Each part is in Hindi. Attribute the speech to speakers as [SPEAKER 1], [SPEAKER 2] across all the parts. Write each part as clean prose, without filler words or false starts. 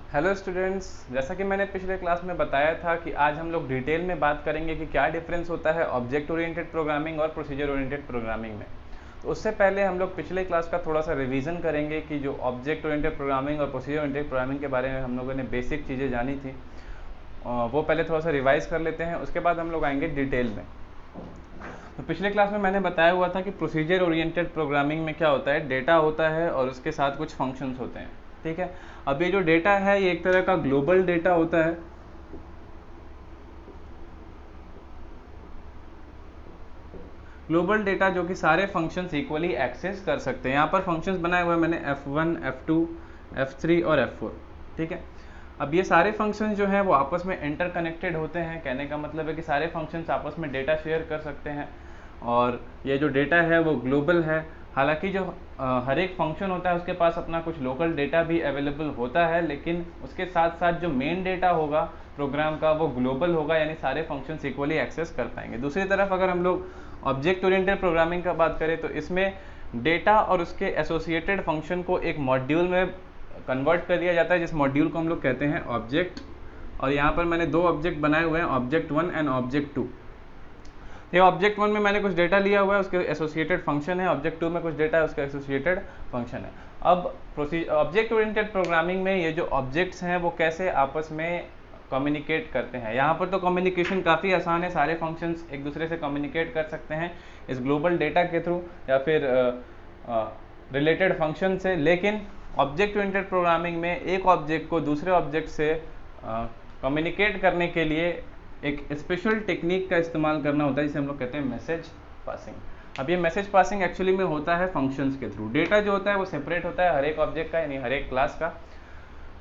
[SPEAKER 1] हेलो स्टूडेंट्स, जैसा कि मैंने पिछले क्लास में बताया था कि आज हम लोग डिटेल में बात करेंगे कि क्या डिफरेंस होता है ऑब्जेक्ट ओरिएंटेड प्रोग्रामिंग और प्रोसीजर ओरिएंटेड प्रोग्रामिंग में। तो उससे पहले हम लोग पिछले क्लास का थोड़ा सा रिवीजन करेंगे कि जो ऑब्जेक्ट ओरिएंटेड प्रोग्रामिंग और प्रोसीजर ओरिएंटेड प्रोग्रामिंग के बारे में हम लोगों ने बेसिक चीज़ें जानी थी, वो पहले थोड़ा सा रिवाइज कर लेते हैं। उसके बाद हम लोग आएंगे डिटेल में। तो पिछले क्लास में मैंने बताया हुआ था कि प्रोसीजर ओरिएंटेड प्रोग्रामिंग में क्या होता है, डेटा होता है और उसके साथ कुछ फंक्शंस होते हैं। ठीक है, अब ये जो डेटा है ये एक तरह का ग्लोबल डेटा होता है। ग्लोबल डेटा जो कि सारे फंक्शंस इक्वली एक्सेस कर सकते हैं। यहाँ पर फंक्शंस बनाए हुए हैं मैंने F1, F2, F3 और F4। ठीक है, अब ये सारे फंक्शंस जो हैं वो आपस में इंटरकनेक्टेड होते हैं। कहने का मतलब है कि सारे फंक्शंस आपस में डेटा शेयर कर सकते हैं और ये जो डेटा है वो ग्लोबल है। हालांकि जो हर एक फंक्शन होता है उसके पास अपना कुछ लोकल डेटा भी अवेलेबल होता है, लेकिन उसके साथ साथ जो मेन डेटा होगा प्रोग्राम का वो ग्लोबल होगा, यानी सारे फंक्शंस इक्वली एक्सेस कर पाएंगे। दूसरी तरफ अगर हम लोग ऑब्जेक्ट ओरिएंटेड प्रोग्रामिंग का बात करें तो इसमें डेटा और उसके एसोसिएटेड फंक्शन को एक मॉड्यूल में कन्वर्ट कर दिया जाता है, जिस मॉड्यूल को हम लोग कहते हैं ऑब्जेक्ट। और यहाँ पर मैंने दो ऑब्जेक्ट बनाए हुए हैं, ऑब्जेक्ट 1 एंड ऑब्जेक्ट 2। ये ऑब्जेक्ट 1 में मैंने कुछ डेटा लिया हुआ है, उसके एसोसिएटेड फंक्शन है। ऑब्जेक्ट 2 में कुछ डेटा है, उसका एसोसिएटेड फंक्शन है। अब ऑब्जेक्ट ओरिएंटेड प्रोग्रामिंग में ये जो ऑब्जेक्ट्स हैं वो कैसे आपस में कम्युनिकेट करते हैं। यहाँ पर तो कम्युनिकेशन काफ़ी आसान है, सारे फंक्शंस एक दूसरे से कम्युनिकेट कर सकते हैं इस ग्लोबल डेटा के थ्रू या फिर रिलेटेड फंक्शन से। लेकिन ऑब्जेक्ट ओरिएंटेड प्रोग्रामिंग में एक ऑब्जेक्ट को दूसरे ऑब्जेक्ट से कम्युनिकेट करने के लिए एक स्पेशल टेक्निक का इस्तेमाल करना होता है, जिसे हम लोग कहते हैं मैसेज पासिंग। अब ये मैसेज पासिंग एक्चुअली में होता है फंक्शंस के थ्रू। डेटा जो होता है वो सेपरेट होता है हर एक ऑब्जेक्ट का, यानी हर एक क्लास का,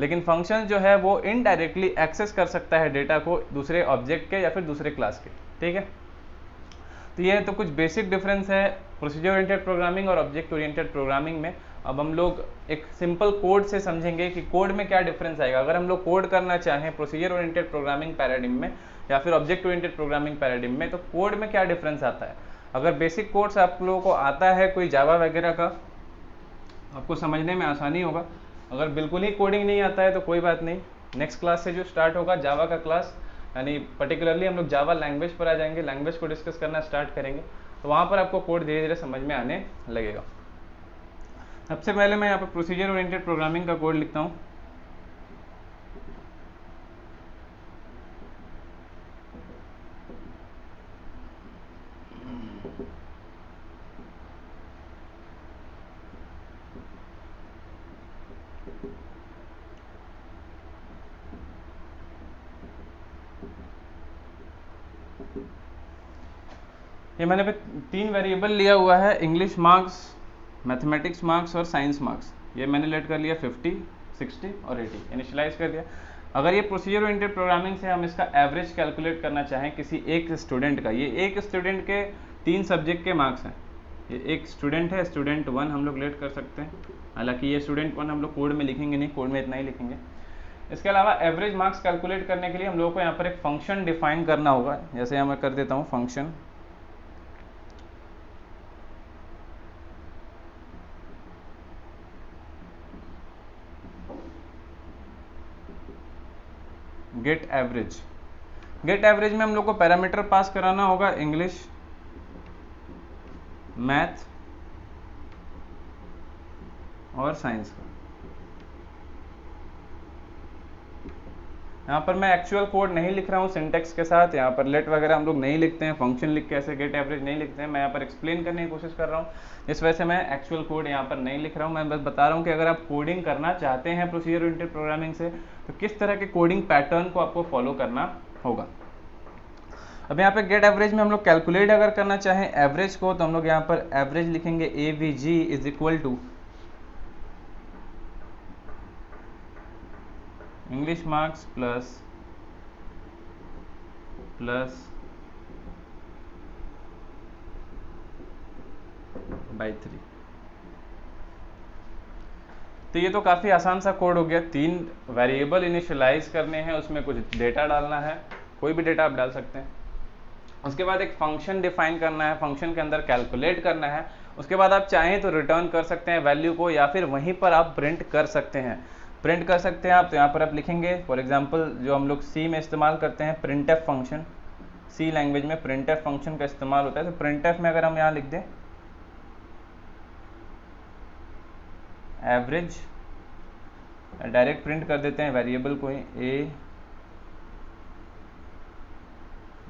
[SPEAKER 1] लेकिन फंक्शन जो है वो इनडायरेक्टली एक्सेस कर सकता है डेटा को दूसरे ऑब्जेक्ट के या फिर दूसरे क्लास के। ठीक है, तो ये तो कुछ बेसिक डिफरेंस है प्रोसीजर ओरिएंटेड प्रोग्रामिंग और ऑब्जेक्ट ओरिएंटेड प्रोग्रामिंग में। अब हम लोग एक सिंपल कोड से समझेंगे कि कोड में क्या डिफरेंस आएगा। अगर हम लोग कोड करना चाहें प्रोसीजर ओरिएंटेड प्रोग्रामिंग पैराडिम में या फिर ऑब्जेक्ट ओरिएंटेड प्रोग्रामिंग पैराडिम में, तो कोड में क्या डिफरेंस आता है। अगर बेसिक कोड्स आप लोगों को आता है कोई जावा वगैरह का, आपको समझने में आसानी होगा। अगर बिल्कुल ही कोडिंग नहीं आता है तो कोई बात नहीं, नेक्स्ट क्लास से जो स्टार्ट होगा जावा का क्लास, यानी पर्टिकुलरली हम लोग जावा लैंग्वेज पर आ जाएंगे, लैंग्वेज को डिस्कस करना स्टार्ट करेंगे, तो वहाँ पर आपको कोड धीरे धीरे समझ में आने लगेगा। सबसे पहले मैं यहाँ पर प्रोसीजर ओरिएंटेड प्रोग्रामिंग का कोड लिखता हूँ। ये मैंने पे 3 वेरिएबल लिया हुआ है, इंग्लिश मार्क्स, मैथमेटिक्स मार्क्स और साइंस मार्क्स। ये मैंने लेट कर लिया 50, 60 और 80, इनिशियलाइज कर दिया। अगर ये प्रोसीजर ओरिएंटेड प्रोग्रामिंग से हम इसका एवरेज कैलकुलेट करना चाहें किसी एक स्टूडेंट का, ये एक स्टूडेंट के 3 सब्जेक्ट के मार्क्स हैं। ये एक स्टूडेंट है, स्टूडेंट 1 हम लोग लेट कर सकते हैं। हालांकि ये स्टूडेंट 1 हम लोग कोड में लिखेंगे नहीं, कोड में इतना ही लिखेंगे। इसके अलावा एवरेज मार्क्स कैलकुलेट करने के लिए हम लोगों को यहाँ पर एक फंक्शन डिफाइन करना होगा। जैसे यहाँ मैं कर देता हूँ function get average. Get average में हम लोग को पैरामीटर पास कराना होगा इंग्लिश, मैथ और साइंस का। यहाँ पर मैं एक्चुअल कोड नहीं लिख रहा हूँ सिंटेक्स के साथ, यहाँ पर लेट वगैरह हम लोग नहीं लिखते हैं, फंक्शन लिख के ऐसे गेट एवरेज नहीं लिखते हैं। मैं यहाँ पर एक्सप्लेन करने की कोशिश कर रहा हूँ, इस वजह से मैं एक्चुअल कोड यहाँ पर नहीं लिख रहा हूँ। मैं बस बता रहा हूँ कि अगर आप कोडिंग करना चाहते हैं प्रोसीजर ओरिएंटेड प्रोग्रामिंग से, तो किस तरह के कोडिंग पैटर्न को आपको फॉलो करना होगा। अब यहाँ पे गेट एवरेज में हम लोग कैलकुलेट अगर करना चाहें एवरेज को, तो हम लोग यहाँ पर एवरेज लिखेंगे AVG is equal to English marks plus by 3। तो ये तो काफ़ी आसान सा कोड हो गया। 3 वेरिएबल इनिशियलाइज करने हैं, उसमें कुछ डेटा डालना है, कोई भी डेटा आप डाल सकते हैं। उसके बाद एक फंक्शन डिफाइन करना है, फंक्शन के अंदर कैलकुलेट करना है। उसके बाद आप चाहें तो रिटर्न कर सकते हैं वैल्यू को, या फिर वहीं पर आप प्रिंट कर सकते हैं। प्रिंट कर सकते हैं आप, तो यहाँ पर आप लिखेंगे फॉर एग्जांपल जो हम लोग सी में इस्तेमाल करते हैं प्रिंटफ फंक्शन, सी लैंग्वेज में प्रिंटफ फंक्शन का इस्तेमाल होता है। तो प्रिंटफ में अगर हम यहाँ लिख दें एवरेज, डायरेक्ट प्रिंट कर देते हैं वेरिएबल कोई ए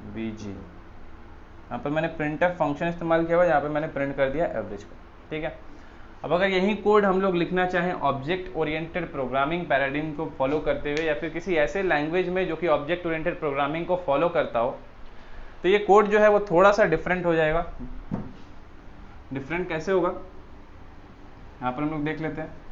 [SPEAKER 1] बी जी, यहाँ पर मैंने प्रिंटफ फंक्शन इस्तेमाल किया हुआ, यहाँ पर मैंने प्रिंट कर दिया एवरेज को, ठीक है। अब अगर यही कोड हम लोग लिखना चाहें ऑब्जेक्ट ओरिएंटेड प्रोग्रामिंग पैराडिग्म को फॉलो करते हुए या फिर किसी ऐसे लैंग्वेज में जो कि ऑब्जेक्ट ओरिएंटेड प्रोग्रामिंग को फॉलो करता हो, तो ये कोड जो है वो थोड़ा सा डिफरेंट हो जाएगा। डिफरेंट कैसे होगा, यहाँ पर हम लोग देख लेते हैं।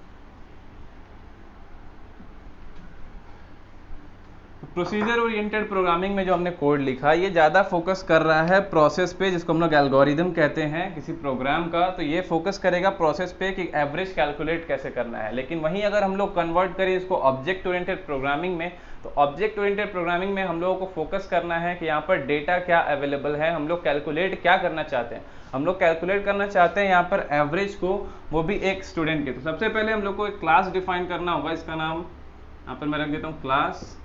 [SPEAKER 1] प्रोसीजर ओरिएंटेड प्रोग्रामिंग में जो हमने कोड लिखा ये ज़्यादा फोकस कर रहा है प्रोसेस पे, जिसको हम लोग एल्गोरिदम कहते हैं किसी प्रोग्राम का। तो ये फोकस करेगा प्रोसेस पे कि एवरेज कैलकुलेट कैसे करना है। लेकिन वहीं अगर हम लोग कन्वर्ट करें इसको ऑब्जेक्ट ओरिएंटेड प्रोग्रामिंग में, तो ऑब्जेक्ट ओरिएंटेड प्रोग्रामिंग में हम लोगों को फोकस करना है कि यहाँ पर डेटा क्या अवेलेबल है, हम लोग कैलकुलेट क्या करना चाहते हैं। हम लोग कैलकुलेट करना चाहते हैं यहाँ पर एवरेज को, वो भी एक स्टूडेंट के। तो सबसे पहले हम लोग को एक क्लास डिफाइन करना होगा, इसका नाम यहाँ पर मैं रख देता हूँ क्लास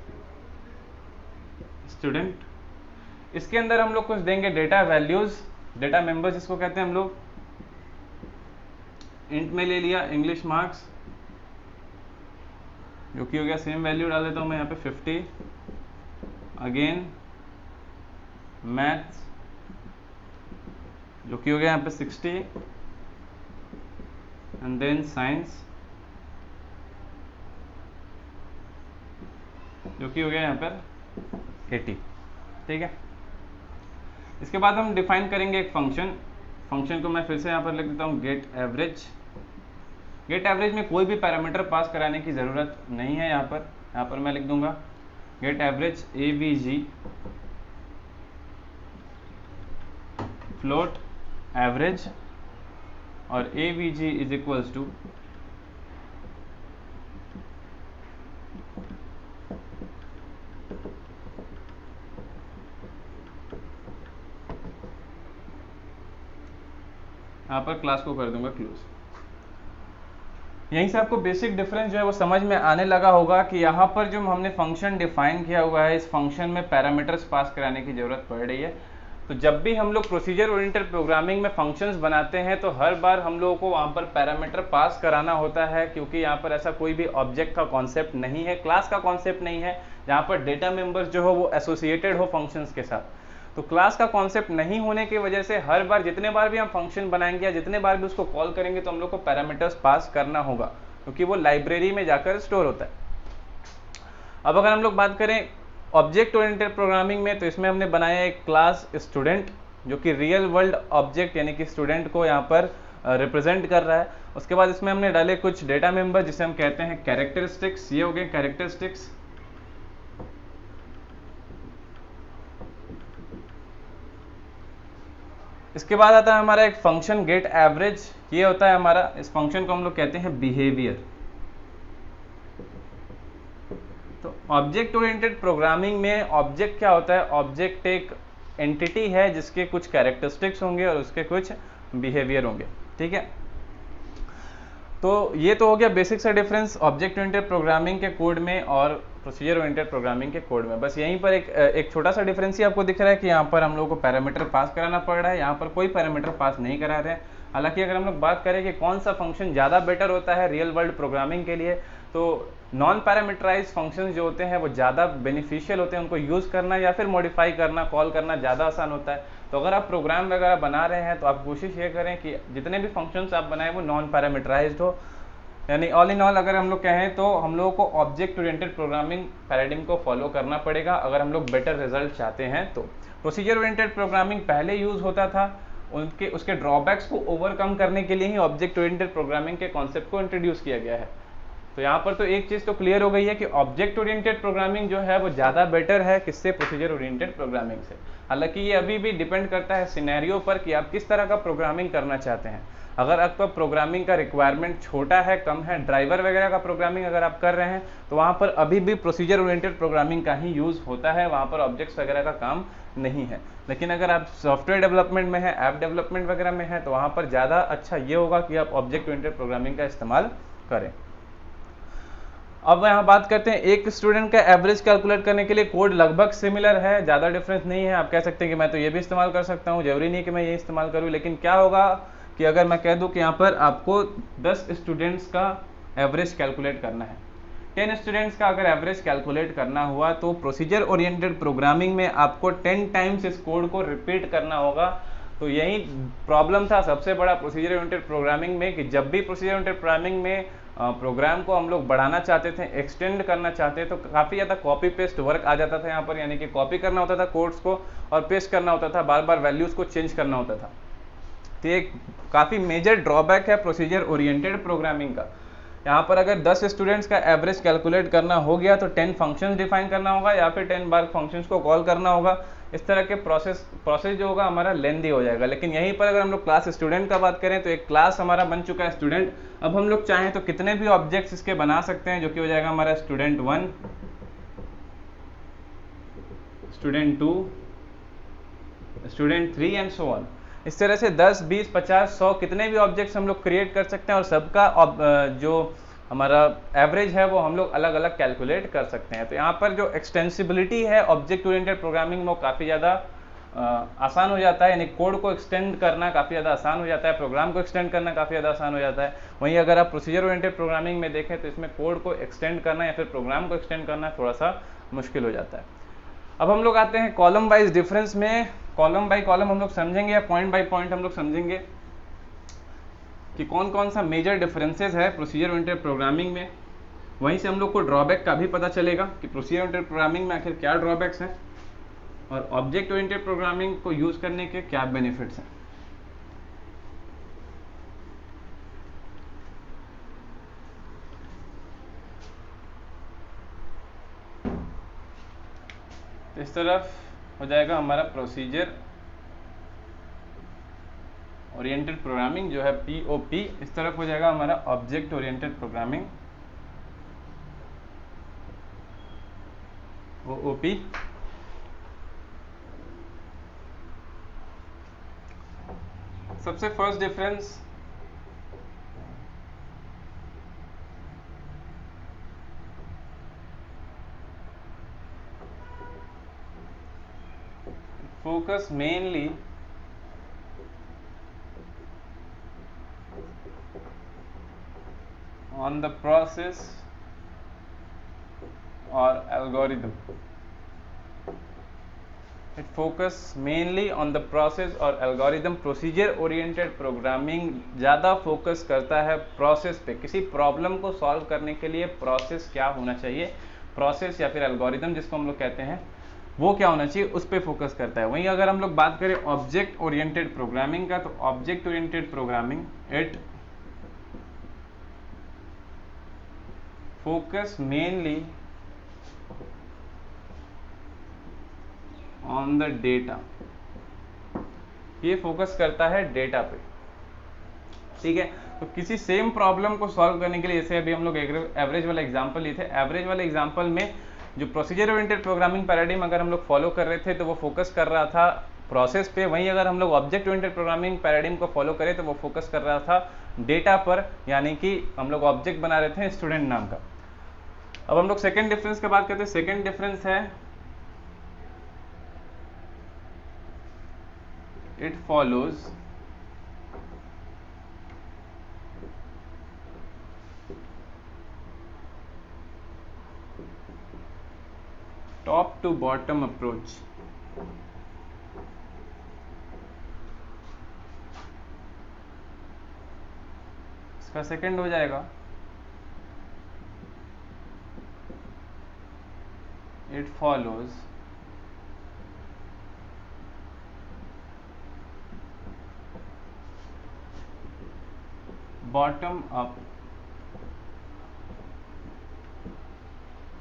[SPEAKER 1] स्टूडेंट। इसके अंदर हम लोग कुछ देंगे डेटा वैल्यूज, डेटा मेंबर्स जिसको कहते हैं हम लोग। इंट में ले लिया इंग्लिश मार्क्स जो कि हो गया सेम वैल्यू डाल देता हूं मैं यहाँ पे 50, अगेन मैथ्स जो कि हो गया यहाँ पे 60, एंड देन साइंस जो कि हो गया यहाँ पर 80, ठीक है। इसके बाद हम डिफाइन करेंगे एक फंक्शन को मैं फिर से यहाँ पर लिख देता हूँ गेट एवरेज। गेट एवरेज में कोई भी पैरामीटर पास कराने की ज़रूरत नहीं है। यहाँ पर मैं लिख दूंगा get average AVG float average, और AVG इज इक्वल्स टू यहाँ पर क्लास को कर दूंगा क्लोज। यहीं से आपको बेसिक डिफरेंस जो है वो समझ में आने लगा होगा कि यहाँ पर जो हमने फंक्शन डिफाइन किया हुआ है, इस फंक्शन में पैरामीटर्स पास कराने की ज़रूरत पड़ रही है। तो जब भी हम लोग प्रोसीजर ओरिएंटेड प्रोग्रामिंग में फंक्शंस बनाते हैं तो हर बार हम लोगों को वहाँ पर पैरामीटर पास कराना होता है, क्योंकि यहाँ पर ऐसा कोई भी ऑब्जेक्ट का कॉन्सेप्ट नहीं है, क्लास का कॉन्सेप्ट नहीं है, जहाँ पर डेटा मेंबर्स जो हो वो एसोसिएटेड हो फंक्शंस के साथ। तो क्लास का कॉन्सेप्ट नहीं होने की वजह से हर बार जितने बार भी हम फंक्शन बनाएंगे या जितने बार भी उसको कॉल करेंगे तो हम लोग को पैरामीटर्स पास करना होगा, क्योंकि वो लाइब्रेरी में जाकर स्टोर होता है। अब अगर हम लोग बात करें ऑब्जेक्ट ओरिएंटेड प्रोग्रामिंग में, तो इसमें हमने बनाया एक क्लास स्टूडेंट जो कि रियल वर्ल्ड ऑब्जेक्ट यानी कि स्टूडेंट को यहाँ पर रिप्रेजेंट कर रहा है। उसके बाद इसमें हमने डाले कुछ डेटा मेंबर जिसे हम कहते हैं कैरेक्टरिस्टिक्स। ये हो गए कैरेक्टरिस्टिक्स। इसके बाद आता है हमारा एक फंक्शन गेट एवरेज। ये होता है हमारा, इस फंक्शन को हम लोग कहते हैं बिहेवियर। तो ऑब्जेक्ट ओरिएंटेड प्रोग्रामिंग में ऑब्जेक्ट क्या होता है, ऑब्जेक्ट एक एंटिटी है जिसके कुछ कैरेक्टरिस्टिक्स होंगे और उसके कुछ बिहेवियर होंगे, ठीक है। तो ये तो हो गया बेसिक सा डिफरेंस ऑब्जेक्ट ओरिएंटेड प्रोग्रामिंग के कोड में और प्रोसीजर ओरिएंटेड प्रोग्रामिंग के कोड में। बस यहीं पर एक छोटा सा डिफरेंस ही आपको दिख रहा है कि यहाँ पर हम लोगों को पैरामीटर पास कराना पड़ रहा है, यहाँ पर कोई पैरामीटर पास नहीं करा रहे हैं। हालांकि अगर हम लोग बात करें कि कौन सा फंक्शन ज़्यादा बेटर होता है रियल वर्ल्ड प्रोग्रामिंग के लिए, तो नॉन पैरामीटराइज फंक्शंस जो होते हैं वो ज़्यादा बेनिफिशियल होते हैं, उनको यूज़ करना या फिर मॉडिफाई करना, कॉल करना ज़्यादा आसान होता है। तो अगर आप प्रोग्राम वगैरह बना रहे हैं तो आप कोशिश ये करें कि जितने भी फंक्शंस आप बनाएं वो नॉन पैरामीटराइज्ड हो। यानी ऑल इन ऑल अगर हम लोग कहें तो हम लोगों को ऑब्जेक्ट ओरिएंटेड प्रोग्रामिंग पैराडिग्म को फॉलो करना पड़ेगा अगर हम लोग बेटर रिजल्ट चाहते हैं। तो प्रोसीजर ओरिएंटेड प्रोग्रामिंग पहले यूज़ होता था, उसके ड्रॉबैक्स को ओवरकम करने के लिए ही ऑब्जेक्ट ओरिएंटेड प्रोग्रामिंग के कॉन्सेप्ट को इंट्रोड्यूस किया गया है। तो यहाँ पर तो एक चीज़ तो क्लियर हो गई है कि ऑब्जेक्ट ओरिएंटेड प्रोग्रामिंग जो है वो ज़्यादा बेटर है किससे, प्रोसीजर ओरिएंटेड प्रोग्रामिंग से। हालांकि ये अभी भी डिपेंड करता है सिनेरियो पर कि आप किस तरह का प्रोग्रामिंग करना चाहते हैं। अगर आपका प्रोग्रामिंग का रिक्वायरमेंट छोटा है, कम है, ड्राइवर वगैरह का प्रोग्रामिंग अगर आप कर रहे हैं तो वहाँ पर अभी भी प्रोसीजर ओरिएंटेड प्रोग्रामिंग का ही यूज़ होता है, वहाँ पर ऑब्जेक्ट्स वगैरह का काम नहीं है। लेकिन अगर आप सॉफ्टवेयर डेवलपमेंट में है, ऐप डेवलपमेंट वगैरह में है, तो वहाँ पर ज़्यादा अच्छा ये होगा कि आप ऑब्जेक्ट ओरिएंटेड प्रोग्रामिंग का इस्तेमाल करें। अब यहाँ बात करते हैं एक स्टूडेंट का एवरेज कैलकुलेट करने के लिए कोड लगभग सिमिलर है, ज़्यादा डिफरेंस नहीं है। आप कह सकते हैं कि मैं तो ये भी इस्तेमाल कर सकता हूँ, जरूरी नहीं कि मैं ये इस्तेमाल करूँ। लेकिन क्या होगा कि अगर मैं कह दूँ कि यहाँ पर आपको 10 स्टूडेंट्स का एवरेज कैलकुलेट करना है, 10 स्टूडेंट्स का अगर एवरेज कैलकुलेट करना हुआ तो प्रोसीजर ओरिएंटेड प्रोग्रामिंग में आपको 10 टाइम्स इस कोड को रिपीट करना होगा। तो यही प्रॉब्लम था सबसे बड़ा प्रोसीजर ओरिएंटेड प्रोग्रामिंग में, कि जब भी प्रोसीजर ओरिएंटेड प्रोग्रामिंग में प्रोग्राम को हम लोग बढ़ाना चाहते थे, एक्सटेंड करना चाहते तो काफ़ी ज़्यादा कॉपी पेस्ट वर्क आ जाता था यहाँ पर, यानी कि कॉपी करना होता था कोड्स को और पेस्ट करना होता था, बार बार वैल्यूज़ को चेंज करना होता था। तो एक काफ़ी मेजर ड्रॉबैक है प्रोसीजर ओरिएंटेड प्रोग्रामिंग का। यहाँ पर अगर 10 स्टूडेंट्स का एवरेज कैलकुलेट करना हो गया तो 10 फंक्शंस डिफाइन करना होगा या फिर 10 बार फंक्शंस को कॉल करना होगा। इस तरह के प्रोसेस जो होगा हमारा लेंदी हो जाएगा। लेकिन यहीं पर अगर हम लोग क्लास स्टूडेंट का बात करें तो एक क्लास हमारा बन चुका है स्टूडेंट। अब हम लोग चाहें तो कितने भी ऑब्जेक्ट्स इसके बना सकते हैं, जो कि हो जाएगा हमारा student 1, student 2, student 3 and so on. इस तरह से 10, 20, 50, 100 कितने भी ऑब्जेक्ट्स हम लोग क्रिएट कर सकते हैं और सबका जो हमारा एवरेज है वो हम लोग अलग अलग कैलकुलेट कर सकते हैं। तो यहाँ पर जो एक्सटेंसिबिलिटी है ऑब्जेक्ट ओरिएंटेड प्रोग्रामिंग में वो काफ़ी ज़्यादा आसान हो जाता है, यानी कोड को एक्सटेंड करना काफ़ी ज़्यादा आसान हो जाता है, प्रोग्राम को एक्सटेंड करना काफ़ी ज़्यादा आसान हो जाता है। वहीं अगर आप प्रोसीजर ओरिएंटेड प्रोग्रामिंग में देखें तो इसमें कोड को एक्सटेंड करना या फिर प्रोग्राम को एक्सटेंड करना थोड़ा सा मुश्किल हो जाता है। अब हम लोग आते हैं कॉलम वाइज डिफरेंस में। कॉलम बाय कॉलम हम लोग समझेंगे या पॉइंट बाय पॉइंट हम लोग समझेंगे कि कौन कौन सा मेजर डिफरेंसेस है प्रोसीजर ओरिएंटेड प्रोग्रामिंग में। वहीं से हम लोग को ड्रॉबैक का भी पता चलेगा कि प्रोसीजर ओरिएंटेड प्रोग्रामिंग में आखिर क्या ड्रॉबैक्स हैं और ऑब्जेक्ट ओरिएंटेड प्रोग्रामिंग को यूज़ करने के क्या बेनिफिट्स हैं। इस तरफ हो जाएगा हमारा प्रोसीजर ओरिएंटेड प्रोग्रामिंग जो है POP, इस तरफ हो जाएगा हमारा ऑब्जेक्ट ओरिएंटेड प्रोग्रामिंग OOP। सबसे first difference focus mainly on the process or algorithm. It focus mainly on the process or algorithm. Procedure oriented programming ज़्यादा फोकस करता है प्रोसेस पे, किसी प्रॉब्लम को सॉल्व करने के लिए प्रोसेस क्या होना चाहिए, प्रोसेस या फिर एल्गोरिदम जिसको हम लोग कहते हैं वो क्या होना चाहिए, उस पर फोकस करता है। वहीं अगर हम लोग बात करें ऑब्जेक्ट ओरिएंटेड प्रोग्रामिंग का, तो object oriented programming it focus mainly on the data. ये फोकस करता है डेटा पे, ठीक है। तो किसी सेम प्रॉब्लम को सॉल्व करने के लिए, जैसे अभी हम लोग एवरेज वाला एग्जांपल लिए थे, एवरेज वाले एग्जांपल में जो प्रोसीजर ओरिएंटेड प्रोग्रामिंग पैराडाइम अगर हम लोग फॉलो कर रहे थे तो वो फोकस कर रहा था प्रोसेस पे। वहीं अगर हम लोग ऑब्जेक्ट ओरिएंटेड प्रोग्रामिंग पैराडाइम को फॉलो करें तो वो फोकस कर रहा था डेटा पर, यानी कि हम लोग ऑब्जेक्ट बना रहे थे स्टूडेंट नाम का। अब हम लोग सेकेंड डिफरेंस की बात करते हैं। सेकेंड डिफरेंस है it follows top to bottom approach। इसका सेकंड हो जाएगा it follows bottom up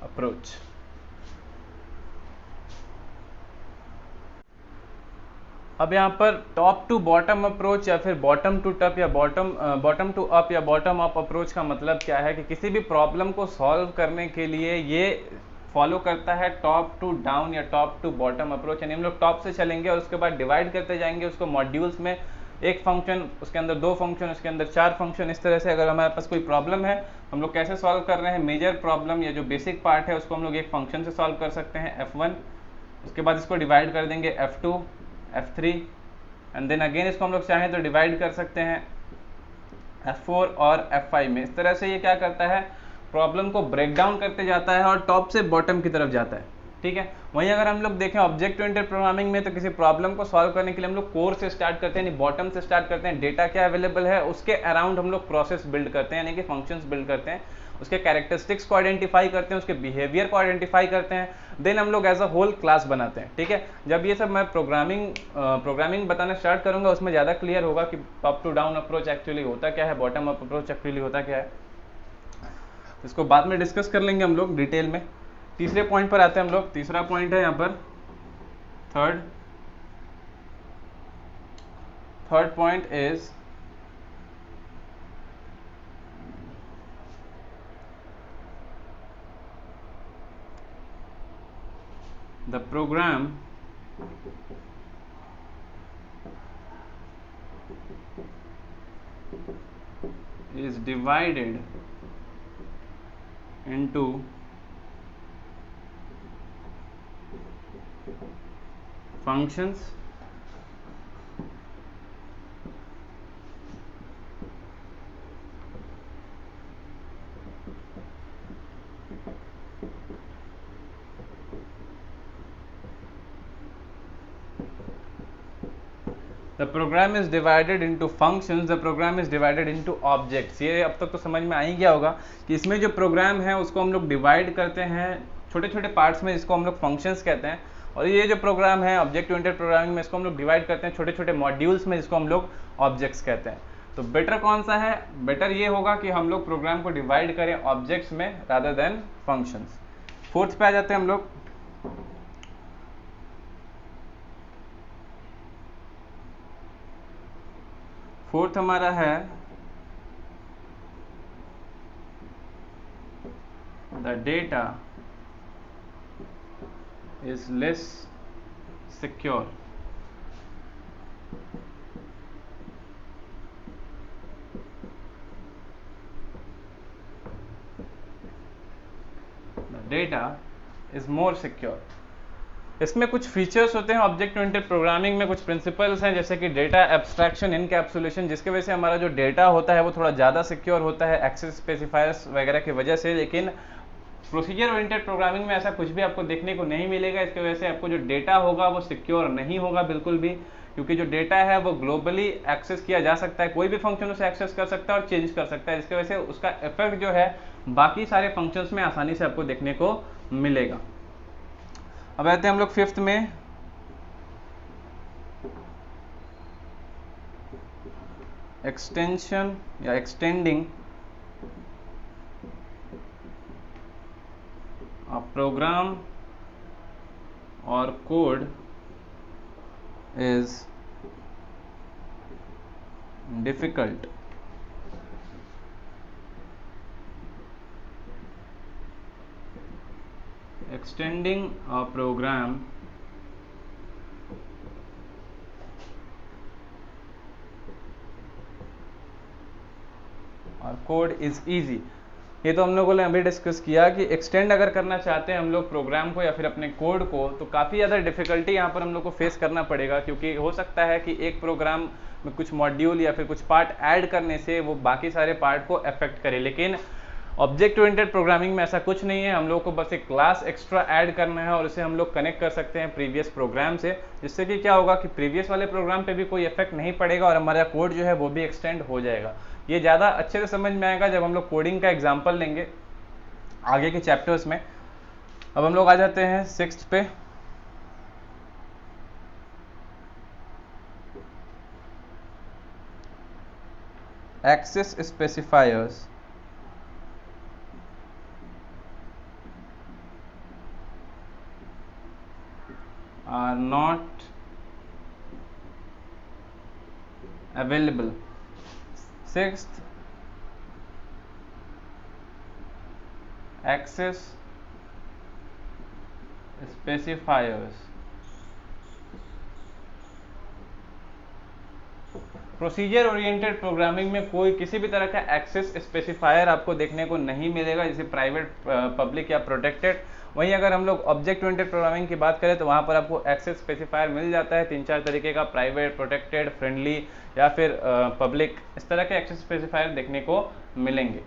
[SPEAKER 1] approach। अब यहाँ पर टॉप टू बॉटम अप्रोच या फिर बॉटम टू टॉप या बॉटम टू अप या बॉटम अप अप्रोच का मतलब क्या है कि किसी भी प्रॉब्लम को सॉल्व करने के लिए ये फॉलो करता है टॉप टू डाउन या टॉप टू बॉटम अप्रोच। यानी हम लोग टॉप से चलेंगे और उसके बाद डिवाइड करते जाएंगे उसको मॉड्यूल्स में, एक फंक्शन, उसके अंदर 2 फंक्शन, उसके अंदर 4 फंक्शन, इस तरह से अगर हमारे पास कोई प्रॉब्लम है हम लोग कैसे सॉल्व कर रहे हैं, मेजर प्रॉब्लम या जो बेसिक पार्ट है उसको हम लोग एक फंक्शन से सॉल्व कर सकते हैं f1, उसके बाद इसको डिवाइड कर देंगे f2, f3 and then again इसको हम लोग चाहें तो डिवाइड कर सकते हैं f4 और f5 में। इस तरह से ये क्या करता है, प्रॉब्लम को ब्रेक डाउन करते जाता है और टॉप से बॉटम की तरफ जाता है, ठीक है। वहीं अगर हम लोग देखें ऑब्जेक्ट ओरिएंटेड प्रोग्रामिंग में, तो किसी प्रॉब्लम को सॉल्व करने के लिए हम लोग कोर से स्टार्ट करते हैं, यानी बॉटम से स्टार्ट करते हैं, डेटा क्या अवेलेबल है उसके अराउंड हम लोग प्रोसेस बिल्ड करते हैं, यानी कि फंक्शंस बिल्ड करते हैं, उसके कैरेक्टरिस्टिक्स को आइडेंटिफाई करते हैं, उसके बिहेवियर को आइडेंटिफाई करते हैं, देन हम लोग एज अ होल क्लास बनाते हैं, ठीक है। जब ये सब मैं प्रोग्रामिंग बताना स्टार्ट करूंगा उसमें ज़्यादा क्लियर होगा कि top to down approach actually होता क्या है, बॉटम अप अप्रोच एक्चुअली होता क्या है। इसको बाद में डिस्कस कर लेंगे हम लोग डिटेल में। तीसरे पॉइंट पर आते हैं हम लोग। तीसरा पॉइंट है यहाँ पर third point is the program is divided into functions The program is divided into functions, the program is divided into objects। ये अब तक तो समझ में आ ही गया होगा कि इसमें जो प्रोग्राम है उसको हम लोग डिवाइड करते हैं छोटे छोटे पार्ट्स में, जिसको हम लोग फंक्शंस कहते हैं, और ये जो प्रोग्राम है ऑब्जेक्ट ओरिएंटेड प्रोग्रामिंग में इसको हम लोग डिवाइड करते हैं छोटे छोटे मॉड्यूल्स में, जिसको हम लोग ऑब्जेक्ट्स कहते हैं। तो बेटर कौन सा है, बेटर ये होगा कि हम लोग प्रोग्राम को डिवाइड करें ऑब्जेक्ट्स में रादर देन फंक्शंस। फोर्थ पे आ जाते हैं हम लोग। फोर्थ हमारा है the data is less secure. The data is more secure. इसमें कुछ फीचर्स होते हैं ऑब्जेक्ट ओरिएंटेड प्रोग्रामिंग में, कुछ प्रिंसिपल्स हैं जैसे कि डेटा एब्स्ट्रैक्शन, इनकैप्सुलेशन, जिसकी वजह से हमारा जो डेटा होता है वो थोड़ा ज़्यादा सिक्योर होता है एक्सेस स्पेसिफायर्स वगैरह की वजह से। लेकिन प्रोसीजर ओरिएंटेड प्रोग्रामिंग में ऐसा कुछ भी आपको देखने को नहीं मिलेगा। इसकी वजह से आपको जो डेटा होगा वो सिक्योर नहीं होगा बिल्कुल भी, क्योंकि जो डेटा है वो ग्लोबली एक्सेस किया जा सकता है, कोई भी फंक्शन उसे एक्सेस कर सकता है और चेंज कर सकता है, जिसकी वजह से उसका इफेक्ट जो है बाकी सारे फंक्शंस में आसानी से आपको देखने को मिलेगा। अब आते हैं हम लोग फिफ्थ में, एक्सटेंशन या extending a program or code is difficult। Extending a program or code is easy। ये तो हम लोगों ने अभी डिस्कस किया कि एक्सटेंड अगर करना चाहते हैं हम लोग प्रोग्राम को या फिर अपने कोड को, तो काफ़ी ज़्यादा डिफिकल्टी यहाँ पर हम लोग को फेस करना पड़ेगा, क्योंकि हो सकता है कि एक प्रोग्राम में कुछ मॉड्यूल या फिर कुछ पार्ट ऐड करने से वो बाकी सारे पार्ट को अफेक्ट करे। लेकिन ऑब्जेक्ट ओरिएंटेड प्रोग्रामिंग में ऐसा कुछ नहीं है, हम लोग को बस एक क्लास एक्स्ट्रा ऐड करना है और उसे हम लोग कनेक्ट कर सकते हैं प्रीवियस प्रोग्राम से, जिससे कि क्या होगा कि प्रीवियस वाले प्रोग्राम पे भी कोई इफेक्ट नहीं पड़ेगा और हमारा कोड जो है वो भी एक्सटेंड हो जाएगा। ये ज़्यादा अच्छे से समझ में आएगा जब हम लोग कोडिंग का एग्जाम्पल लेंगे आगे के चैप्टर्स में। अब हम लोग आ जाते हैं सिक्स्थ पे, access specifiers are not available। Sixth, access specifiers procedure oriented programming में कोई किसी भी तरह का एक्सेस स्पेसिफायर आपको देखने को नहीं मिलेगा, जैसे प्राइवेट, पब्लिक या प्रोटेक्टेड। वहीं अगर हम लोग ऑब्जेक्ट ओरिएंटेड प्रोग्रामिंग की बात करें तो वहाँ पर आपको एक्सेस स्पेसिफायर मिल जाता है 3-4 तरीके का, प्राइवेट, प्रोटेक्टेड, फ्रेंडली या फिर पब्लिक, इस तरह के एक्सेस स्पेसिफायर देखने को मिलेंगे।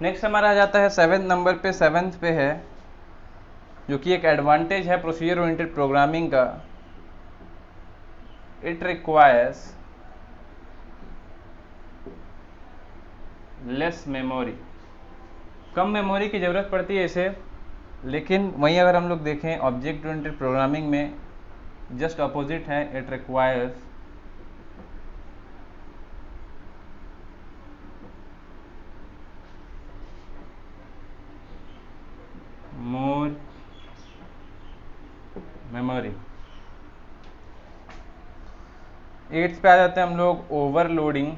[SPEAKER 1] नेक्स्ट हमारा आ जाता है 7th नंबर पे, 7th पे है, जो कि एक एडवांटेज है प्रोसीजर ओरिएंटेड प्रोग्रामिंग का। It requires less memory, come memory की ज़रूरत पड़ती है इसे। लेकिन वहीं अगर हम लोग देखें ऑब्जेक्ट ओरिएंटेड प्रोग्रामिंग में जस्ट अपोजिट है, it requires more memory. 8th पे आ जाते हैं हम लोग, overloading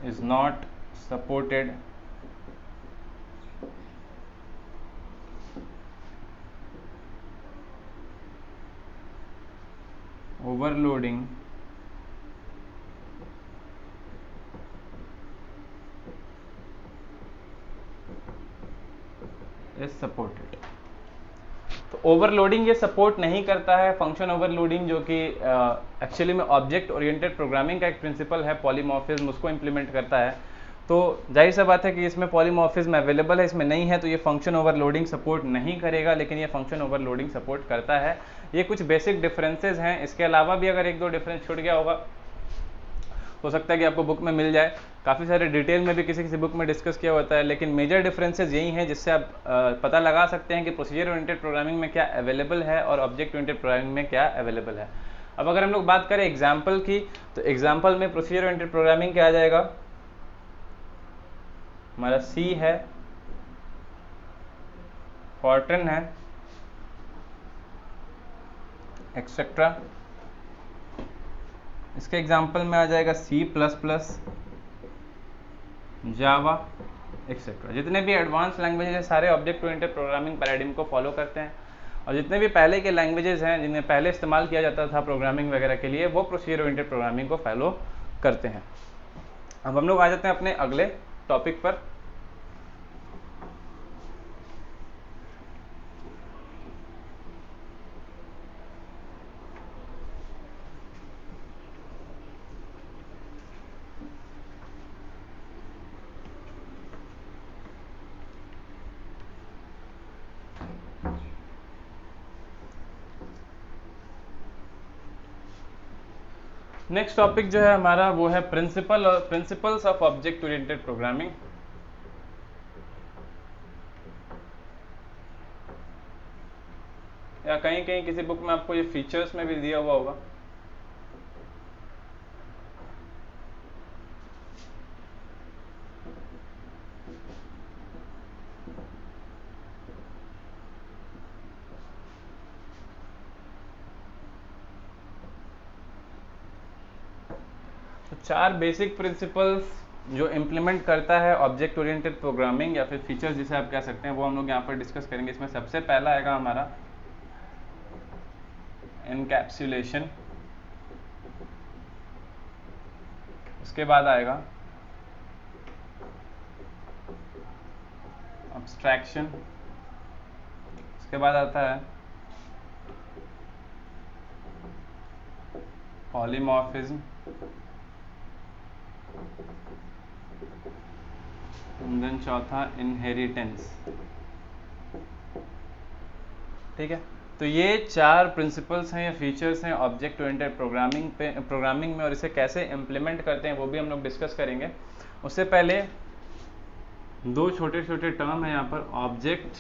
[SPEAKER 1] is not supported overloading is supported. तो ओवरलोडिंग ये सपोर्ट नहीं करता है, फंक्शन ओवरलोडिंग, जो कि एक्चुअली में ऑब्जेक्ट ओरिएंटेड प्रोग्रामिंग का एक प्रिंसिपल है, पॉलीमॉर्फिज्म, उसको इंप्लीमेंट करता है। तो जाहिर सा बात है कि इसमें पॉलीमॉर्फिज्म अवेलेबल है, इसमें नहीं है, तो ये फंक्शन ओवरलोडिंग सपोर्ट नहीं करेगा, लेकिन ये फंक्शन ओवरलोडिंग सपोर्ट करता है। ये कुछ बेसिक डिफरेंसेस हैं, इसके अलावा भी अगर 1-2 डिफरेंस छूट गया होगा हो सकता है कि आपको बुक में मिल जाए, काफ़ी सारे डिटेल में भी किसी किसी बुक में डिस्कस किया होता है, लेकिन मेजर डिफरेंसेस यही हैं जिससे आप पता लगा सकते हैं कि प्रोसीजर ओरिएंटेड प्रोग्रामिंग में क्या अवेलेबल है और ऑब्जेक्ट ओरिएंटेड प्रोग्रामिंग में क्या अवेलेबल है। अब अगर हम लोग बात करें एग्जाम्पल की, तो एग्जाम्पल में प्रोसीजर ओरिएंटेड प्रोग्रामिंग क्या आ जाएगा, हमारा सी है, फॉर्ट्रन है, एक्सेट्रा। इसके एग्जाम्पल में आ जाएगा C++, जावा, एक्सेट्रा। जितने भी एडवांस लैंग्वेजेस हैं सारे ऑब्जेक्ट ओरिएंटेड प्रोग्रामिंग पैराडिग्म को फॉलो करते हैं, और जितने भी पहले के लैंग्वेजेस हैं जिन्हें पहले इस्तेमाल किया जाता था प्रोग्रामिंग वगैरह के लिए, वो प्रोसीजर ओरिएंटेड प्रोग्रामिंग को फॉलो करते हैं। अब हम लोग आ जाते हैं अपने अगले टॉपिक पर। नेक्स्ट टॉपिक जो है हमारा वो है principles of object oriented programming. या कहीं कहीं किसी बुक में आपको ये फीचर्स में भी दिया हुआ होगा। तो 4 बेसिक प्रिंसिपल्स जो इम्प्लीमेंट करता है ऑब्जेक्ट ओरिएंटेड प्रोग्रामिंग, या फिर फीचर्स जिसे आप कह सकते हैं, वो हम लोग यहाँ पर डिस्कस करेंगे। इसमें सबसे पहला आएगा हमारा एनकैप्सुलेशन, उसके बाद आएगा अब्स्ट्रैक्शन, उसके बाद आता है पॉलीमॉर्फिज्म, देन चौथा इनहेरिटेंस। ठीक है, तो ये 4 प्रिंसिपल्स हैं या फीचर्स हैं ऑब्जेक्ट ओरिएंटेड प्रोग्रामिंग में, और इसे कैसे इम्प्लीमेंट करते हैं वो भी हम लोग डिस्कस करेंगे। उससे पहले 2 छोटे छोटे टर्म है यहाँ पर, object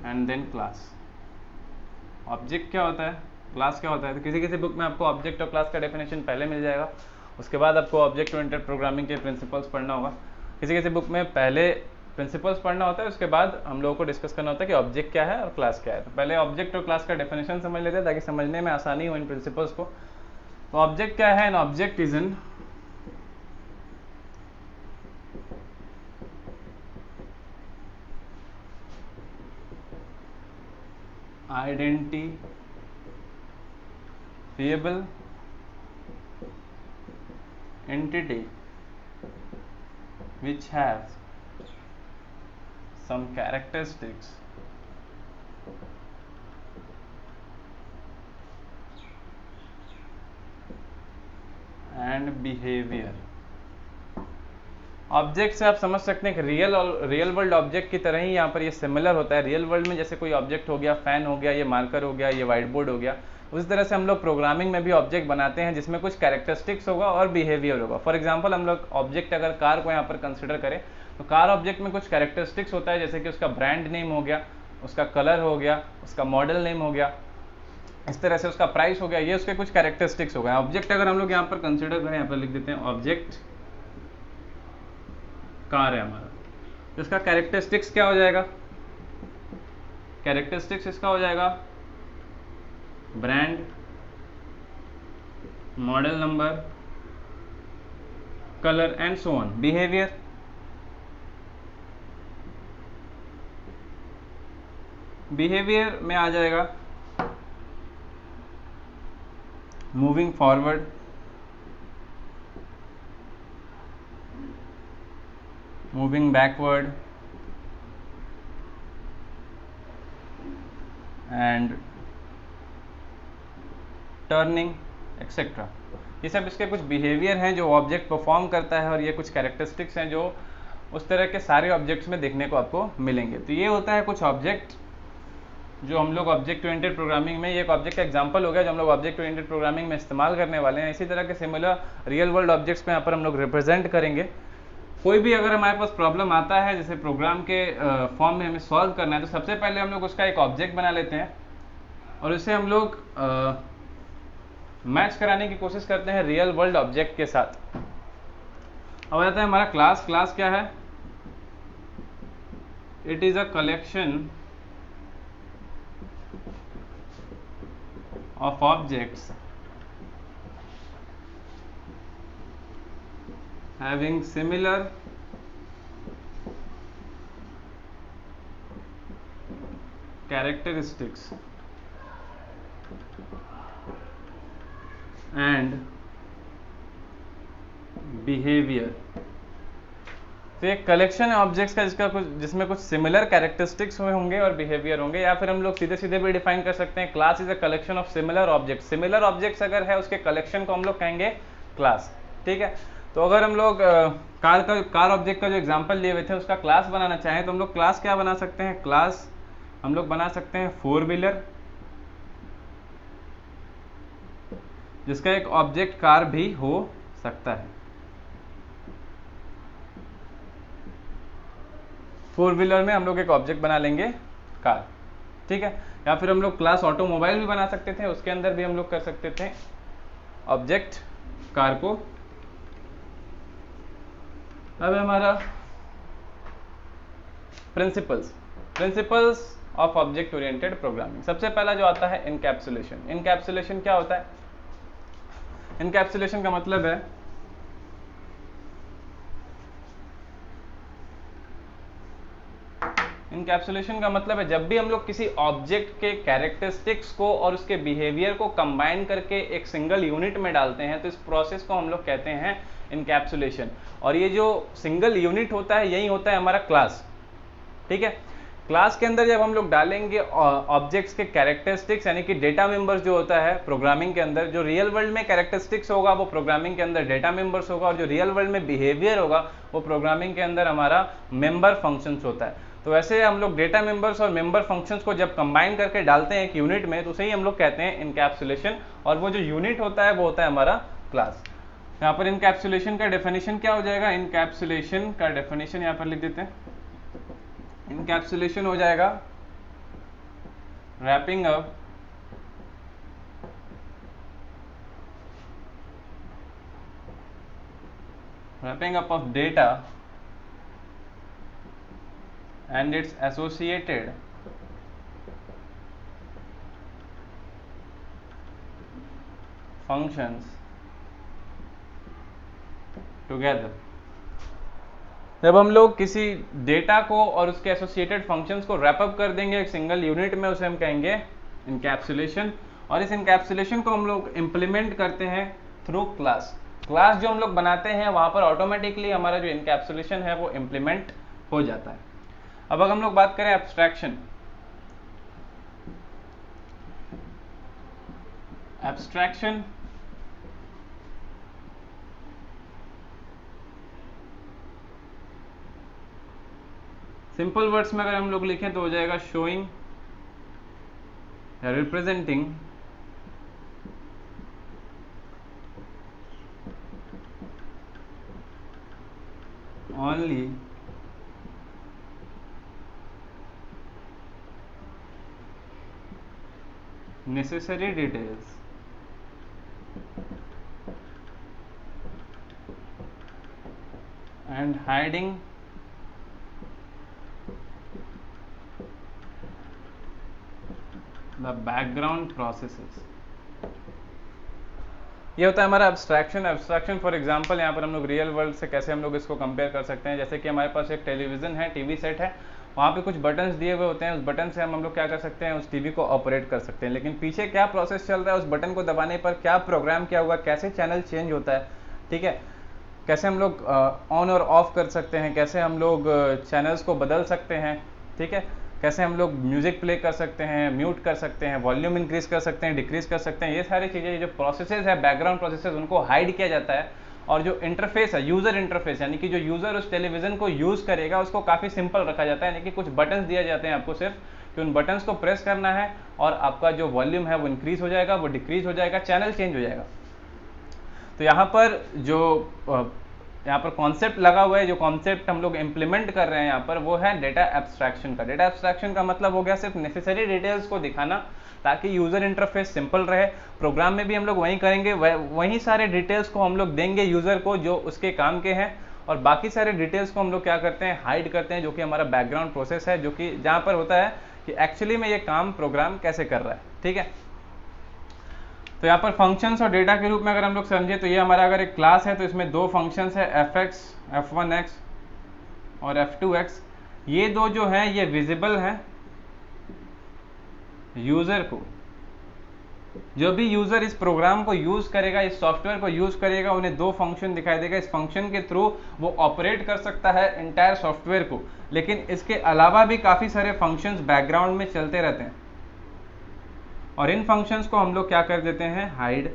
[SPEAKER 1] and then class. Object क्या होता है, क्लास क्या होता है, तो किसी किसी बुक में आपको ऑब्जेक्ट और क्लास का डेफिनेशन पहले मिल जाएगा, उसके बाद आपको ऑब्जेक्ट ओरिएंटेड प्रोग्रामिंग के प्रिंसिपल्स पढ़ना होगा। किसी किसी बुक में पहले प्रिंसिपल्स पढ़ना होता है, उसके बाद हम लोगों को डिस्कस करना होता है कि ऑब्जेक्ट क्या है और क्लास क्या है। तो पहले ऑब्जेक्ट और क्लास का डेफिनेशन समझ लेते हैं ताकि समझने में आसानी हो इन प्रिंसिपल्स को। तो ऑब्जेक्ट क्या है? An object is an identifiable entity which has some characteristics and behavior। Object से आप समझ सकते हैं कि रियल वर्ल्ड ऑब्जेक्ट की तरह ही यहाँ पर ये सिमिलर होता है। रियल वर्ल्ड में जैसे कोई ऑब्जेक्ट हो गया, फैन हो गया, ये मार्कर हो गया, ये व्हाइट बोर्ड हो गया, उसी तरह से हम लोग प्रोग्रामिंग में भी ऑब्जेक्ट बनाते हैं जिसमें कुछ कैरेक्टरिस्टिक्स होगा और बिहेवियर होगा। फॉर एग्जांपल हम लोग ऑब्जेक्ट अगर कार को यहाँ पर कंसिडर करें तो कार ऑब्जेक्ट में कुछ कैरेक्टरिस्टिक्स होता है, जैसे कि उसका ब्रांड नेम हो गया, उसका कलर हो गया, उसका मॉडल नेम हो गया, इस तरह से उसका प्राइस हो गया, ये उसके कुछ कैरेक्टरिस्टिक्स हो गए। ऑब्जेक्ट अगर हम लोग यहाँ पर कंसिडर करें, यहाँ पर लिख देते हैं ऑब्जेक्ट कार है हमारा, तो इसका कैरेक्टरिस्टिक्स क्या हो जाएगा? कैरेक्टरिस्टिक्स इसका हो जाएगा brand, model number, colour and so on. Behaviour, behaviour में आ जाएगा moving forward, moving backward and turning etcetera. ये सब इसके कुछ बिहेवियर हैं जो ऑब्जेक्ट परफॉर्म करता है, और ये कुछ कैरेक्टरिस्टिक्स हैं जो उस तरह के सारे ऑब्जेक्ट्स में देखने को आपको मिलेंगे। तो ये होता है कुछ ऑब्जेक्ट जो हम लोग ऑब्जेक्ट ओरिएंटेड प्रोग्रामिंग में, ये एक ऑब्जेक्ट का एग्जांपल हो गया जो हम लोग ऑब्जेक्ट ओरिएंटेड प्रोग्रामिंग में इस्तेमाल करने वाले हैं। इसी तरह के सिमिलर रियल वर्ल्ड ऑब्जेक्ट्स को यहाँ पर हम लोग रिप्रेजेंट करेंगे। कोई भी अगर हमारे पास प्रॉब्लम आता है जैसे प्रोग्राम के फॉर्म में हमें सॉल्व करना है, तो सबसे पहले हम लोग उसका एक ऑब्जेक्ट बना लेते हैं और उसे हम लोग मैच कराने की कोशिश करते हैं रियल वर्ल्ड ऑब्जेक्ट के साथ। अब आता है हमारा क्लास। क्लास क्या है? It is a collection of objects having similar characteristics and behavior। तो एक कलेक्शन है ऑब्जेक्ट्स का जिसमें कुछ सिमिलर कैरेक्टरिस्टिक्स होंगे और बिहेवियर होंगे, या फिर हम लोग सीधे सीधे भी डिफाइन कर सकते हैं class is a collection of similar objects. Similar objects अगर है उसके कलेक्शन को हम लोग कहेंगे क्लास। ठीक है, तो अगर हम लोग कार ऑब्जेक्ट का जो एग्जांपल लिए हुए थे उसका क्लास बनाना चाहें तो हम लोग क्लास क्या बना सकते हैं? क्लास हम लोग बना सकते हैं 4 व्हीलर, जिसका एक ऑब्जेक्ट कार भी हो सकता है। 4 व्हीलर में हम लोग एक ऑब्जेक्ट बना लेंगे कार। ठीक है, या फिर हम लोग क्लास ऑटोमोबाइल भी बना सकते थे, उसके अंदर भी हम लोग कर सकते थे ऑब्जेक्ट कार को। अब हमारा principles of object oriented programming. सबसे पहला जो आता है इनकैप्सुलेशन। इनकैप्सुलेशन क्या होता है? इनकैप्सुलेशन का मतलब है इनकैप्सुलेशन का मतलब है जब भी हम लोग किसी ऑब्जेक्ट के कैरेक्टरिस्टिक्स को और उसके बिहेवियर को कंबाइन करके एक सिंगल यूनिट में डालते हैं तो इस प्रोसेस को हम लोग कहते हैं इनकैप्सुलेशन। और ये जो सिंगल यूनिट होता है यही होता है हमारा क्लास। ठीक है, क्लास के अंदर जब हम लोग डालेंगे ऑब्जेक्ट्स के कैरेक्टरिस्टिक्स यानी कि डेटा मेंबर्स जो होता है प्रोग्रामिंग के अंदर, जो रियल वर्ल्ड में कैरेक्टरिस्टिक्स होगा वो प्रोग्रामिंग के अंदर डेटा मेंबर्स होगा, और जो रियल वर्ल्ड में बिहेवियर होगा वो प्रोग्रामिंग के अंदर हमारा मेंबर फंक्शंस होता है। तो वैसे हम लोग डेटा मेंबर्स और मेंबर फंक्शंस को जब कंबाइन करके डालते हैं एक यूनिट में तो उसे ही हम लोग कहते हैं इनकैप्सुलेशन, और वो जो यूनिट होता है वो होता है हमारा क्लास। यहाँ पर इनकैप्सुलेशन का डेफिनेशन क्या हो जाएगा? इनकैप्सुलेशन का डेफिनेशन यहाँ पर लिख देते हैं। इनकैप्सुलेशन हो जाएगा wrapping up wrapping up of data and its associated functions together। जब हम लोग किसी डेटा को और उसके एसोसिएटेड फंक्शंस को रैप अप कर देंगे एक सिंगल यूनिट में, उसे हम कहेंगे इनकैप्सुलेशन। और इस इनकैप्सुलेशन को हम लोग इम्प्लीमेंट करते हैं थ्रू क्लास। क्लास जो हम लोग बनाते हैं वहां पर ऑटोमेटिकली हमारा जो इनकैप्सुलेशन है वो इम्प्लीमेंट हो जाता है। अब अगर हम लोग बात करें एब्स्ट्रैक्शन, एब्स्ट्रैक्शन सिंपल वर्ड्स में अगर हम लोग लिखें तो हो जाएगा शोइंग या representing only necessary details and hiding the background processes। ये होता है हमारा एब्स्ट्रैक्शन। एब्स्ट्रैक्शन फॉर एग्जांपल यहाँ पर हम लोग रियल वर्ल्ड से कैसे हम लोग इसको कंपेयर कर सकते हैं, जैसे कि हमारे पास एक टेलीविज़न है, टीवी सेट है, वहाँ पे कुछ बटन्स दिए हुए होते हैं, उस बटन से हम लोग क्या कर सकते हैं, उस टीवी को ऑपरेट कर सकते हैं। लेकिन पीछे क्या प्रोसेस चल रहा है, उस बटन को दबाने पर क्या प्रोग्राम किया हुआ, कैसे चैनल चेंज होता है, ठीक है, कैसे हम लोग ऑन और ऑफ कर सकते हैं, कैसे हम लोग चैनल्स को बदल सकते हैं, ठीक है, कैसे हम लोग म्यूजिक प्ले कर सकते हैं, म्यूट कर सकते हैं, वॉल्यूम इंक्रीज कर सकते हैं, डिक्रीज कर सकते हैं। ये सारी चीज़ें जो प्रोसेसेस है, बैकग्राउंड प्रोसेसेस, उनको हाइड किया जाता है। और जो इंटरफेस है, यूज़र इंटरफेस, यानी कि जो यूज़र उस टेलीविज़न को यूज़ करेगा उसको काफ़ी सिंपल रखा जाता है। यानी कि कुछ बटन्स दिए जाते हैं आपको सिर्फ कि उन बटन्स को प्रेस करना है और आपका जो वॉल्यूम है वो इंक्रीज हो जाएगा, वो डिक्रीज हो जाएगा, चैनल चेंज हो जाएगा। तो यहाँ पर जो यहाँ पर कॉन्सेप्ट लगा हुआ है, जो कॉन्सेप्ट हम लोग इम्प्लीमेंट कर रहे हैं यहाँ पर, वो है डेटा एब्स्ट्रैक्शन का। डेटा एब्स्ट्रैक्शन का मतलब हो गया सिर्फ नेसेसरी डिटेल्स को दिखाना ताकि यूज़र इंटरफेस सिंपल रहे। प्रोग्राम में भी हम लोग वही करेंगे, वही सारे डिटेल्स को हम लोग देंगे यूज़र को जो उसके काम के हैं, और बाकी सारे डिटेल्स को हम लोग क्या करते हैं, हाइड करते हैं, जो कि हमारा बैकग्राउंड प्रोसेस है, जो कि जहाँ पर होता है कि एक्चुअली में ये काम प्रोग्राम कैसे कर रहा है, ठीक है। तो यहाँ पर फंक्शंस और डेटा के रूप में अगर हम लोग समझे तो ये हमारा अगर एक क्लास है तो इसमें दो फंक्शंस है, fx, f1x और f2x। ये दो जो हैं ये विजिबल हैं यूज़र को। जो भी यूज़र इस प्रोग्राम को यूज़ करेगा, इस सॉफ्टवेयर को यूज़ करेगा, उन्हें दो फंक्शन दिखाई देगा। इस फंक्शन के थ्रू वो ऑपरेट कर सकता है इंटायर सॉफ्टवेयर को, लेकिन इसके अलावा भी काफ़ी सारे फंक्शंस बैकग्राउंड में चलते रहते हैं और इन फंक्शंस को हम लोग क्या कर देते हैं, हाइड,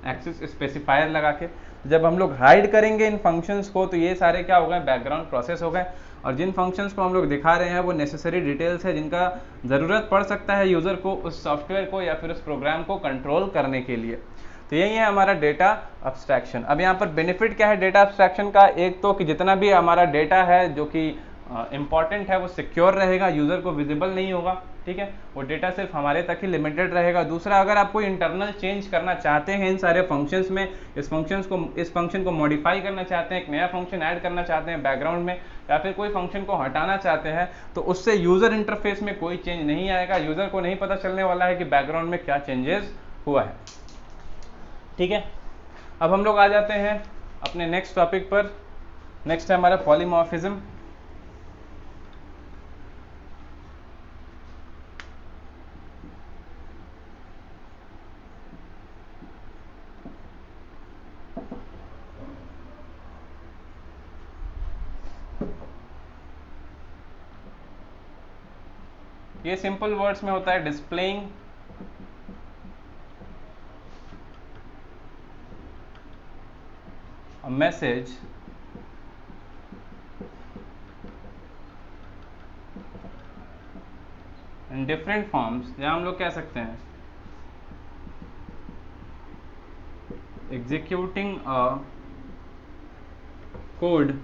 [SPEAKER 1] एक्सेस स्पेसिफायर लगा के। जब हम लोग हाइड करेंगे इन फंक्शंस को तो ये सारे क्या हो गए, बैकग्राउंड प्रोसेस हो गए। और जिन फंक्शंस को हम लोग दिखा रहे हैं वो नेसेसरी डिटेल्स है जिनका ज़रूरत पड़ सकता है यूज़र को उस सॉफ्टवेयर को या फिर उस प्रोग्राम को कंट्रोल करने के लिए। तो यही है हमारा डेटा एब्स्ट्रैक्शन। अब यहाँ पर बेनिफिट क्या है डेटा एब्स्ट्रैक्शन का, एक तो कि जितना भी हमारा डेटा है जो कि इंपॉर्टेंट है वो सिक्योर रहेगा, यूज़र को विजिबल नहीं होगा, ठीक है, वो डेटा सिर्फ हमारे तक ही लिमिटेड रहेगा। दूसरा, अगर आप कोई इंटरनल चेंज करना चाहते हैं इन सारे फंक्शंस में, इस फंक्शन को मॉडिफाई करना चाहते हैं, एक नया फंक्शन ऐड करना चाहते हैं बैकग्राउंड में, या फिर कोई फंक्शन को हटाना चाहते हैं, तो उससे यूज़र इंटरफेस में कोई चेंज नहीं आएगा। यूज़र को नहीं पता चलने वाला है कि बैकग्राउंड में क्या चेंजेस हुआ है, ठीक है। अब हम लोग आ जाते हैं अपने नेक्स्ट टॉपिक पर। नेक्स्ट है हमारा पॉलीमॉर्फिज्म। ये सिंपल वर्ड्स में होता है displaying a message in different forms, या हम लोग कह सकते हैं executing a code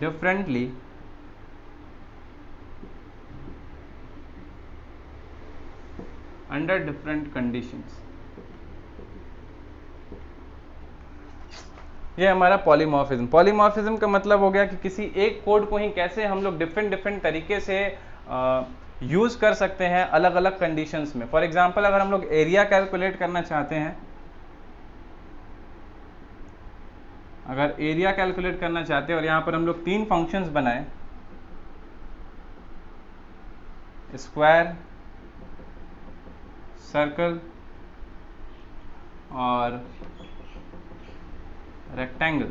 [SPEAKER 1] differently under different conditions. ये हमारा पॉलीमॉर्फिज्म। पॉलीमॉर्फिज्म का मतलब हो गया कि किसी एक कोड को ही कैसे हम लोग डिफरेंट डिफरेंट तरीके से यूज कर सकते हैं अलग अलग कंडीशंस में। फॉर एग्जांपल अगर हम लोग एरिया कैलकुलेट करना चाहते हैं, अगर एरिया कैलकुलेट करना चाहते हैं और यहां पर हम लोग 3 फंक्शंस बनाए, स्क्वायर, सर्कल और रेक्टेंगल,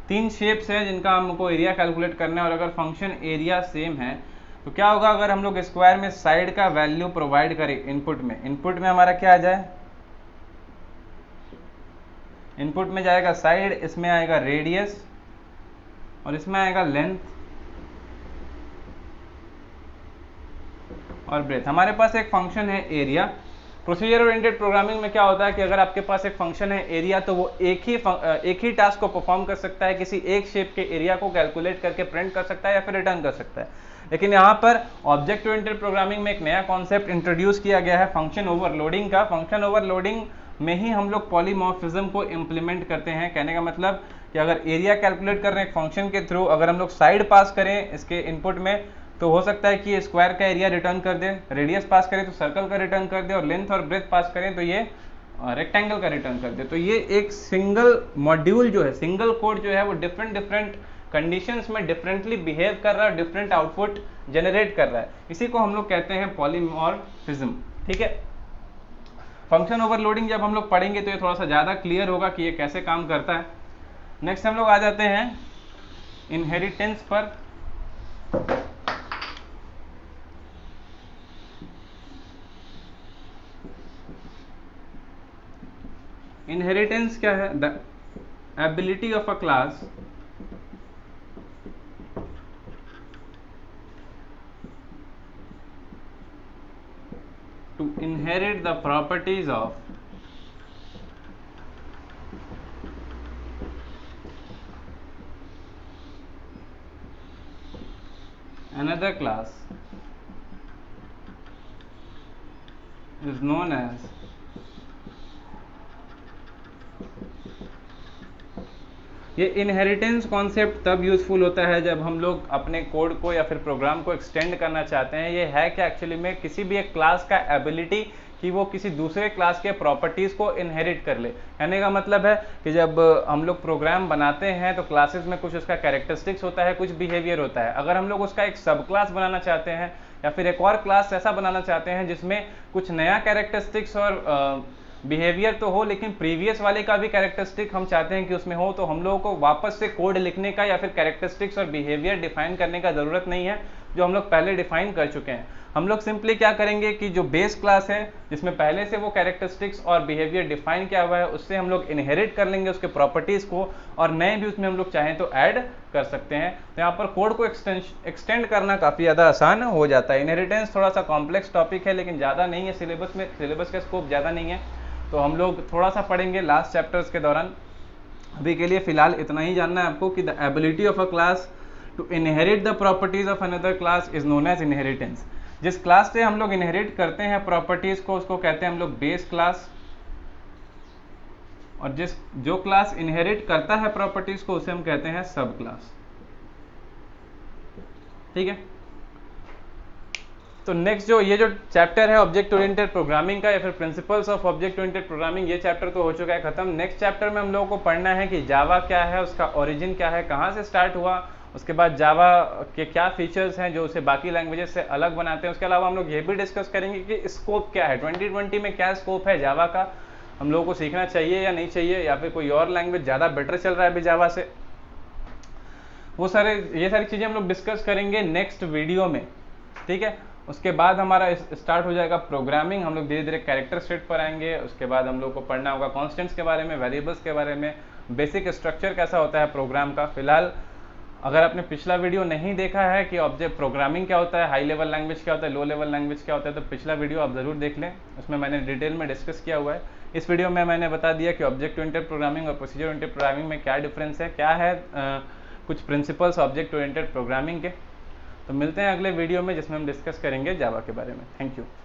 [SPEAKER 1] 3 शेप्स हैं जिनका हमको एरिया कैलकुलेट करना है। और अगर फंक्शन एरिया सेम है तो क्या होगा, अगर हम लोग स्क्वायर में साइड का वैल्यू प्रोवाइड करें इनपुट में हमारा क्या आ जाए, इनपुट में जाएगा साइड, इसमें आएगा रेडियस और इसमें आएगा लेंथ और ब्रेथ। हमारे पास एक फंक्शन है एरिया। प्रोसीजर ओरिएंटेड प्रोग्रामिंग में क्या होता है कि अगर आपके पास एक फंक्शन है एरिया तो वो एक ही टास्क को परफॉर्म कर सकता है, किसी एक शेप के एरिया को कैलकुलेट करके प्रिंट कर सकता है या फिर रिटर्न कर सकता है। लेकिन यहाँ पर ऑब्जेक्ट ओरिएंटेड प्रोग्रामिंग में एक नया कॉन्सेप्ट इंट्रोड्यूस किया गया है फंक्शन ओवरलोडिंग का। फंक्शन ओवरलोडिंग में ही हम लोग पॉलीमॉर्फिज्म को इम्प्लीमेंट करते हैं। कहने का मतलब कि अगर एरिया कैलकुलेट कर रहे हैं फंक्शन के थ्रू, अगर हम लोग साइड पास करें इसके इनपुट में तो हो सकता है कि ये स्क्वायर का एरिया रिटर्न कर दे, रेडियस पास करें तो सर्कल का रिटर्न कर दे और लेंथ और ब्रेथ पास करें तो ये रेक्टेंगल का रिटर्न कर दे। तो ये एक सिंगल मॉड्यूल जो है, सिंगल कोड जो है वो डिफरेंट डिफरेंट कंडीशंस में डिफरेंटली बिहेव कर रहा है, डिफरेंट आउटपुट जनरेट कर रहा है। इसी को हम लोग कहते हैं पॉलीमॉर्फिज्म। ठीक है, फंक्शन ओवरलोडिंग जब हम लोग पढ़ेंगे तो ये थोड़ा सा ज़्यादा क्लियर होगा कि ये कैसे काम करता है। नेक्स्ट हम लोग आ जाते हैं इनहेरिटेंस पर। इनहेरिटेंस क्या है? The ability of a class to inherit the properties of another class is known as ये इनहेरिटेंस कॉन्सेप्ट तब यूजफुल होता है जब हम लोग अपने कोड को या फिर प्रोग्राम को एक्सटेंड करना चाहते हैं। ये है कि एक्चुअली में किसी भी एक क्लास का एबिलिटी कि वो किसी दूसरे क्लास के प्रॉपर्टीज को इनहेरिट कर ले। कहने का मतलब है कि जब हम लोग प्रोग्राम बनाते हैं तो क्लासेस में कुछ उसका कैरेक्टरिस्टिक्स होता है, कुछ बिहेवियर होता है। अगर हम लोग उसका एक सब क्लास बनाना चाहते हैं या फिर एक और क्लास ऐसा बनाना चाहते हैं जिसमें कुछ नया कैरेक्टरिस्टिक्स और बिहेवियर तो हो लेकिन प्रीवियस वाले का भी कैरेक्टरिस्टिक हम चाहते हैं कि उसमें हो, तो हम लोगों को वापस से कोड लिखने का या फिर कैरेक्टरिस्टिक्स और बिहेवियर डिफाइन करने का ज़रूरत नहीं है जो हम लोग पहले डिफाइन कर चुके हैं। हम लोग सिंपली क्या करेंगे कि जो बेस क्लास है जिसमें पहले से वो कैरेक्टरिस्टिक्स और बिहेवियर डिफाइन किया हुआ है उससे हम लोग इनहेरिट कर लेंगे उसके प्रॉपर्टीज़ को और नए भी उसमें हम लोग चाहें तो ऐड कर सकते हैं। तो यहाँ पर कोड को एक्सटेंड करना काफ़ी ज़्यादा आसान हो जाता है। इनहेरिटेंस थोड़ा सा कॉम्प्लेक्स टॉपिक है लेकिन ज़्यादा नहीं है, सिलेबस का स्कोप ज़्यादा नहीं है, तो हम लोग थोड़ा सा पढ़ेंगे लास्ट चैप्टर्स के दौरान। अभी के लिए फिलहाल इतना ही जानना है आपको कि the ability of a class to inherit the properties of another class is known as inheritance. जिस क्लास से हम लोग इनहेरिट करते हैं प्रॉपर्टीज को उसको कहते हैं हम लोग बेस क्लास, और जो क्लास इनहेरिट करता है प्रॉपर्टीज को उसे हम कहते हैं सब क्लास। ठीक है, तो नेक्स्ट जो चैप्टर है ऑब्जेक्ट ओरिएंटेड प्रोग्रामिंग का या फिर principles of object oriented programming, ये चैप्टर तो हो चुका है खत्म। नेक्स्ट चैप्टर में हम लोगों को पढ़ना है कि जावा क्या है, उसका ओरिजिन क्या है, कहाँ से स्टार्ट हुआ, उसके बाद जावा के क्या फीचर्स हैं जो उसे बाकी लैंग्वेजेस से अलग बनाते हैं। उसके अलावा हम लोग ये भी डिस्कस करेंगे कि स्कोप क्या है, 2020 में क्या स्कोप है जावा का, हम लोगों को सीखना चाहिए या नहीं चाहिए, या फिर कोई और लैंग्वेज ज़्यादा बेटर चल रहा है अभी जावा से। ये सारी चीज़ें हम लोग डिस्कस करेंगे नेक्स्ट वीडियो में। ठीक है, उसके बाद हमारा स्टार्ट हो जाएगा प्रोग्रामिंग। हम लोग धीरे धीरे कैरेक्टर सेट पर आएंगे। उसके बाद हम लोग को पढ़ना होगा कॉन्स्टेंट्स के बारे में, वेरिएबल्स के बारे में, बेसिक स्ट्रक्चर कैसा होता है प्रोग्राम का। फिलहाल अगर आपने पिछला वीडियो नहीं देखा है कि ऑब्जेक्ट प्रोग्रामिंग क्या होता है, हाई लेवल लैंग्वेज क्या होता है, लो लेवल लैंग्वेज क्या होता है, तो पिछला वीडियो आप ज़रूर देख लें, उसमें मैंने डिटेल में डिस्कस किया हुआ है। इस वीडियो में मैंने बता दिया कि ऑब्जेक्ट ओरिएंटेड प्रोग्रामिंग और प्रोसीजर ओरिएंटेड प्रोग्रामिंग में क्या डिफरेंस है, क्या है कुछ प्रिंसिपल्स ऑब्जेक्ट ओरिएंटेड प्रोग्रामिंग के। तो मिलते हैं अगले वीडियो में जिसमें हम डिस्कस करेंगे जावा के बारे में। Thank you.